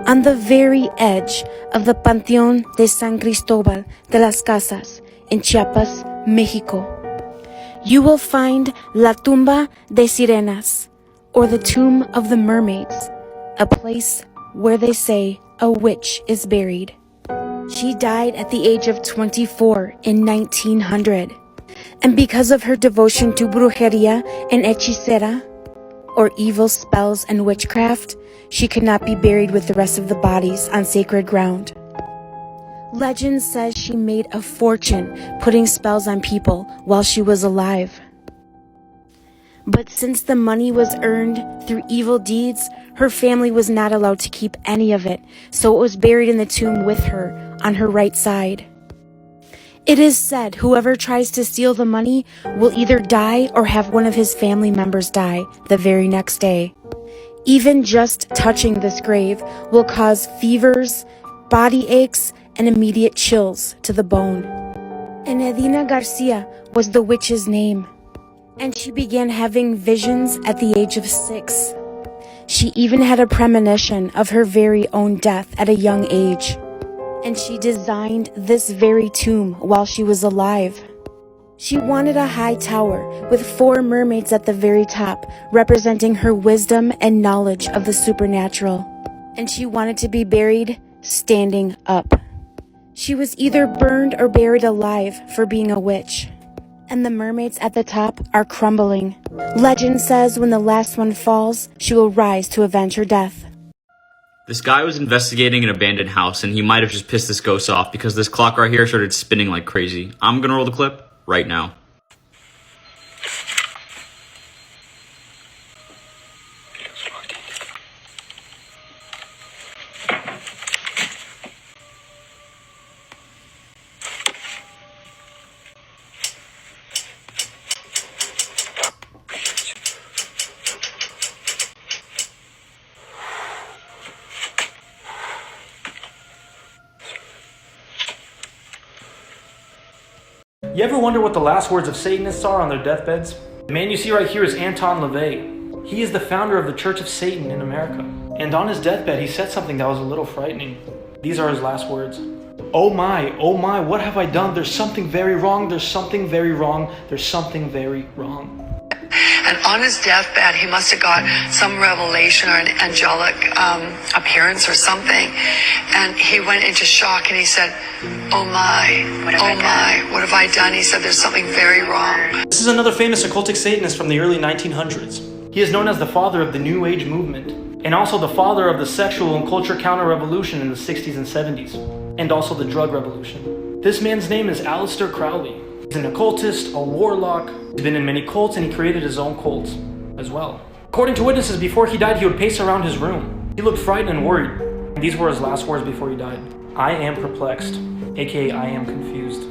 On the very edge of the Panteón de San Cristobal de las Casas in Chiapas, Mexico, you will find La Tumba de Sirenas, or the Tomb of the Mermaids, a place where they say a witch is buried. She died at the age of 24 in 1900, and because of her devotion to brujeria and hechicera, or evil spells and witchcraft, she could not be buried with the rest of the bodies on sacred ground. Legend says she made a fortune putting spells on people while she was alive. But since the money was earned through evil deeds, her family was not allowed to keep any of it, so it was buried in the tomb with her on her right side. It is said whoever tries to steal the money will either die or have one of his family members die the very next day. Even just touching this grave will cause fevers, body aches, and immediate chills to the bone. Enedina Garcia was the witch's name, and she began having visions at the age of 6. She even had a premonition of her very own death at a young age. And she designed this very tomb while she was alive. She wanted a high tower with 4 mermaids at the very top, representing her wisdom and knowledge of the supernatural. And she wanted to be buried standing up. She was either burned or buried alive for being a witch. And the mermaids at the top are crumbling. Legend says when the last one falls, she will rise to avenge her death. This guy was investigating an abandoned house, and he might have just pissed this ghost off because this clock right here started spinning like crazy. I'm gonna roll the clip right now. You ever wonder what the last words of Satanists are on their deathbeds? The man you see right here is Anton LaVey. He is the founder of the Church of Satan in America. And on his deathbed, he said something that was a little frightening. These are his last words. Oh my, what have I done? There's something very wrong, there's something very wrong, there's something very wrong. And on his deathbed, he must have got some revelation or an angelic appearance or something. And he went into shock and he said, oh my, what have I done? He said, there's something very wrong. This is another famous occultic Satanist from the early 1900s. He is known as the father of the New Age movement, and also the father of the sexual and culture counter-revolution in the 60s and 70s, and also the drug revolution. This man's name is Aleister Crowley. He's an occultist, a warlock. He's been in many cults, and he created his own cults as well. According to witnesses, before he died, he would pace around his room. He looked frightened and worried. And these were his last words before he died. I am perplexed, aka I am confused.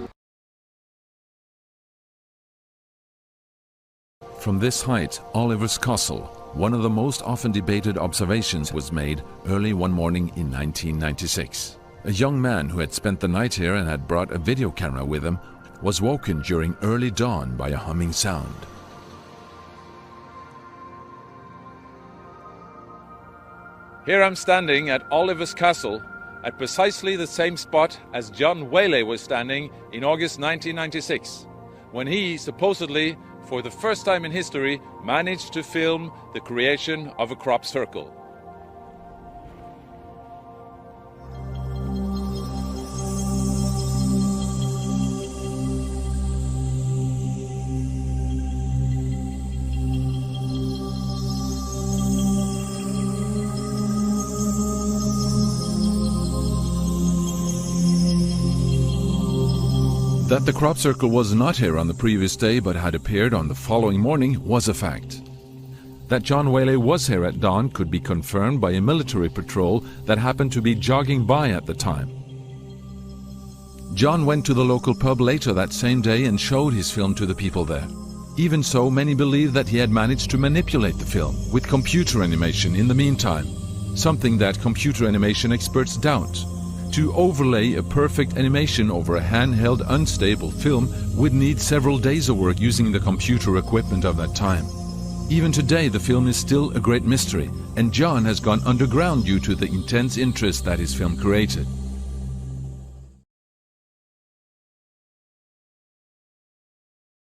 From this height, Oliver's Castle, one of the most often debated observations, was made early one morning in 1996. A young man who had spent the night here and had brought a video camera with him was woken during early dawn by a humming sound. Here I'm standing at Oliver's Castle at precisely the same spot as John Whaley was standing in August 1996, when he supposedly, for the first time in history, managed to film the creation of a crop circle. That the crop circle was not here on the previous day but had appeared on the following morning was a fact. That John Whaley was here at dawn could be confirmed by a military patrol that happened to be jogging by at the time. John went to the local pub later that same day and showed his film to the people there. Even so, many believe that he had managed to manipulate the film with computer animation in the meantime, something that computer animation experts doubt. To overlay a perfect animation over a handheld, unstable film would need several days of work using the computer equipment of that time. Even today, the film is still a great mystery, and John has gone underground due to the intense interest that his film created.